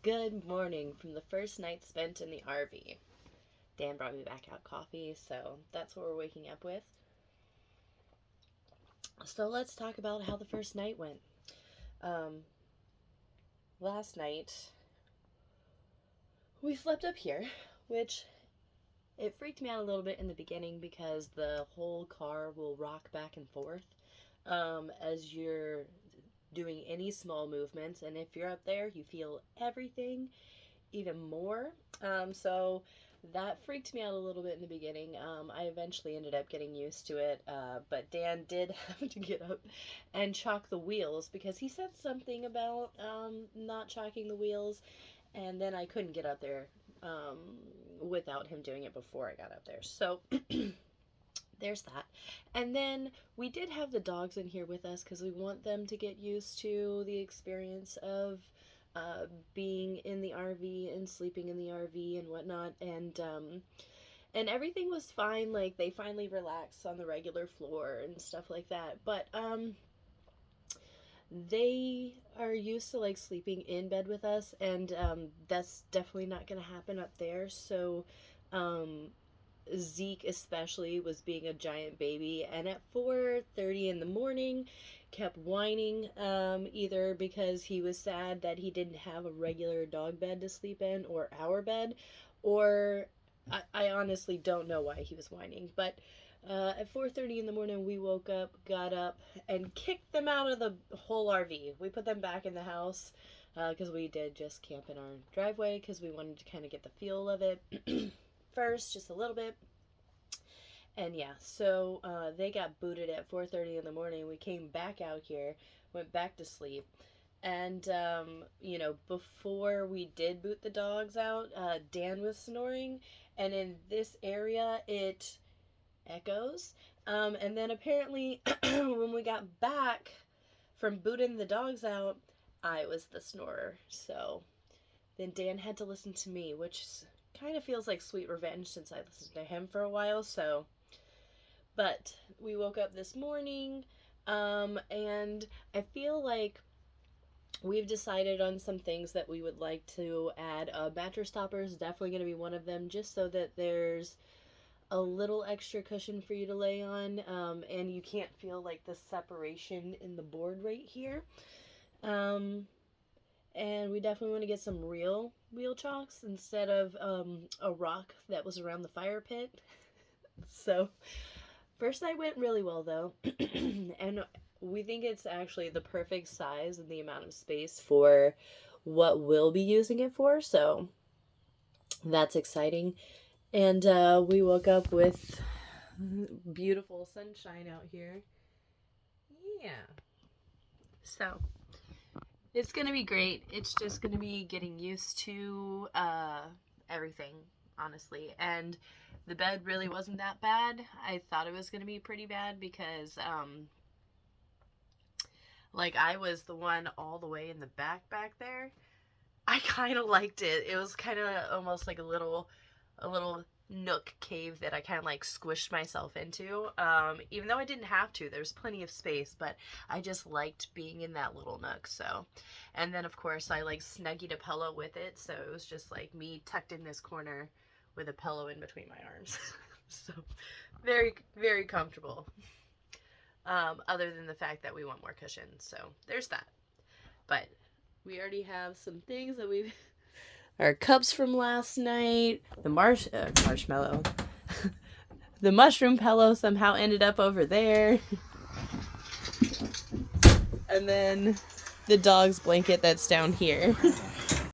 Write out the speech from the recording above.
Good morning from the first night spent in the RV. Dan brought me back out coffee, so that's what we're waking up with. So let's talk about how the first night went. Um, Last night, we slept up here, which it freaked me out a little bit in the beginning because the whole car will rock back and forth as you're doing any small movements. And if you're up there, you feel everything even more. So that freaked me out a little bit in the beginning. I eventually ended up getting used to it, but Dan did have to get up and chalk the wheels because he said something about not chalking the wheels, and then I couldn't get up there um, without him doing it before I got up there. So there's that. And then we did have the dogs in here with us because we want them to get used to the experience of uh, being in the RV and sleeping in the RV and whatnot. And everything was fine. Like they finally relaxed on the regular floor and stuff like that. But they are used to like sleeping in bed with us, and that's definitely not going to happen up there. So um, Zeke especially was being a giant baby, and at 4:30 in the morning kept whining, either because he was sad that he didn't have a regular dog bed to sleep in or our bed, or I honestly don't know why he was whining. But at 4:30 in the morning we woke up, got up, and kicked them out of the whole RV. We put them back in the house because we did just camp in our driveway because we wanted to kind of get the feel of it first, just a little bit. And yeah, so they got booted at 4:30 in the morning. We came back out here, went back to sleep, and before we did boot the dogs out, Dan was snoring, and in this area it echoes. And then apparently, when we got back from booting the dogs out, I was the snorer. So then Dan had to listen to me, which kind of feels like sweet revenge since I listened to him for a while. So but we woke up this morning, and I feel like we've decided on some things that we would like to add. Mattress topper is definitely going to be one of them, just so that there's a little extra cushion for you to lay on, and you can't feel like the separation in the board right here. Um, and we definitely want to get some real wheel chocks instead of a rock that was around the fire pit. So first night went really well though, and we think it's actually the perfect size and the amount of space for what we'll be using it for, so that's exciting. And we woke up with beautiful sunshine out here. Yeah. So it's gonna be great. It's just gonna be getting used to everything, honestly. And the bed really wasn't that bad. I thought it was gonna be pretty bad because like I was the one all the way in the back there. I kind of liked it. It was kind of almost like a little nook cave that I kind of like squished myself into. Even though I didn't have to, there's plenty of space, but I just liked being in that little nook. So, and then of course I like snuggied a pillow with it, so it was just like me tucked in this corner with a pillow in between my arms. So, very very comfortable. Other than the fact that we want more cushion, so there's that. But we already have some things that we've our cups from last night. The marshmallow. The mushroom pillow somehow ended up over there. And then the dog's blanket that's down here.